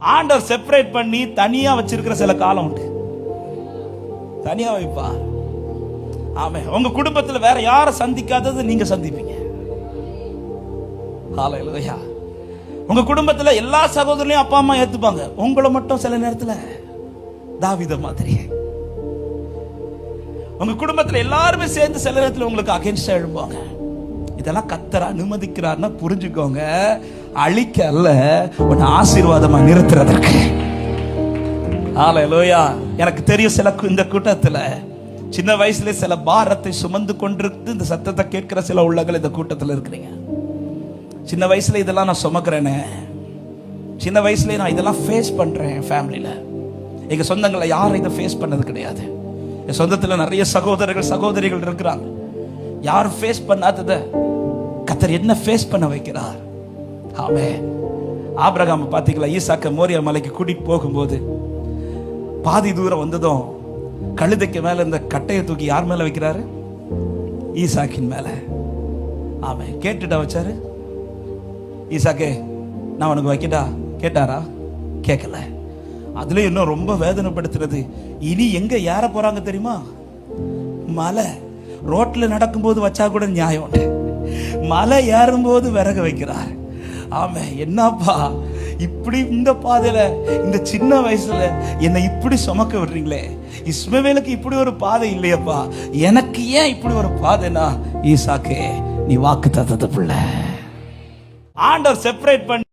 ஆண்டவர் செப்பரேட் பண்ணி தனியா வச்சிருக்கிற சில காலம் உண்டு. தனியா வைப்பா. ஆமே. உங்க குடும்பத்துல வேற யாரை சந்திக்காதது நீங்க சந்திப்பீங்க. ஹல்லேலூயா. உங்க குடும்பத்துல எல்லா சகோதரனையும் அப்பா அம்மா ஏத்துப்பாங்க, உங்களை மட்டும் சில நேரத்துல தாவீது மாதிரி. உங்க குடும்பத்துல எல்லாருமே சேர்ந்து சில நேரத்துல உங்களுக்கு அகைன்ஸ்டா எழும்புவாங்க. இதெல்லாம் கர்த்தர் அனுமதிக்கிறார்னா புரிஞ்சுக்கோங்க, அழிக்க அல்ல, உன்னை ஆசீர்வாதமா நிறுத்துறதற்கு. ஹல்லேலூயா. எனக்கு தெரியும் சில இந்த கூட்டத்துல சின்ன வயசுல சில பாரத்தை சுமந்து கொண்டிருந்து இந்த சத்தத்தை கேட்கிற சில உள்ளங்கள் இந்த கூட்டத்தில் இருக்கிறீங்க. சின்ன வயசுல இதெல்லாம் நான் சுமக்கிறேனே, சின்ன வயசுல நான் இதெல்லாம் ஃபேஸ் பண்றேன். ஃபேமிலியில எங்க சொந்தங்களை யாரும் இதை ஃபேஸ் பண்ணது கிடையாது. என் சொந்தத்துல நிறைய சகோதரர்கள் சகோதரிகள் இருக்கிறாங்க. யாரும் ஃபேஸ் பண்ணாதத கர்த்தர் என்ன ஃபேஸ் பண்ண வைக்கிறார். ஆமென். ஆபிரகாம் பாத்தீங்களா, ஈசாக்க மோரியா மலைக்கு கூட்டிட்டு போகும்போது பாதி தூரம் வந்ததும் கழுதைக்கு மேல இருந்த கட்டையை தூக்கி யார் மேல வைக்கிறாரு? ஈசாக்கின் மேல. ஆமென். கேட்டுட்டா வச்சாரு. ஈசாக்கே நான் உனக்கு வைக்கட்டா கேட்டாரா? கேட்கல. அதுல இன்னும் ரொம்ப வேதனைப்படுத்துறது, இனி எங்க ஏற போறாங்க தெரியுமா? மலை. ரோட்ல நடக்கும்போது வச்சா கூட நியாயம் உண்டு, மலை ஏறும்போது விறகு வைக்கிறார். ஆமே. என்னப்பா இப்படி இந்த பாதையில இந்த சின்ன வயசுல என்னை இப்படி சுமக்க விடுறீங்களே, இஸ்மவேலுக்கு இப்படி ஒரு பாதை இல்லையப்பா, எனக்கு ஏன் இப்படி ஒரு பாதைனா, ஈசாக்கே நீ வாக்கு தத்தத பிள்ளை. ஆண்டவர் செப்பரேட் பண்ணி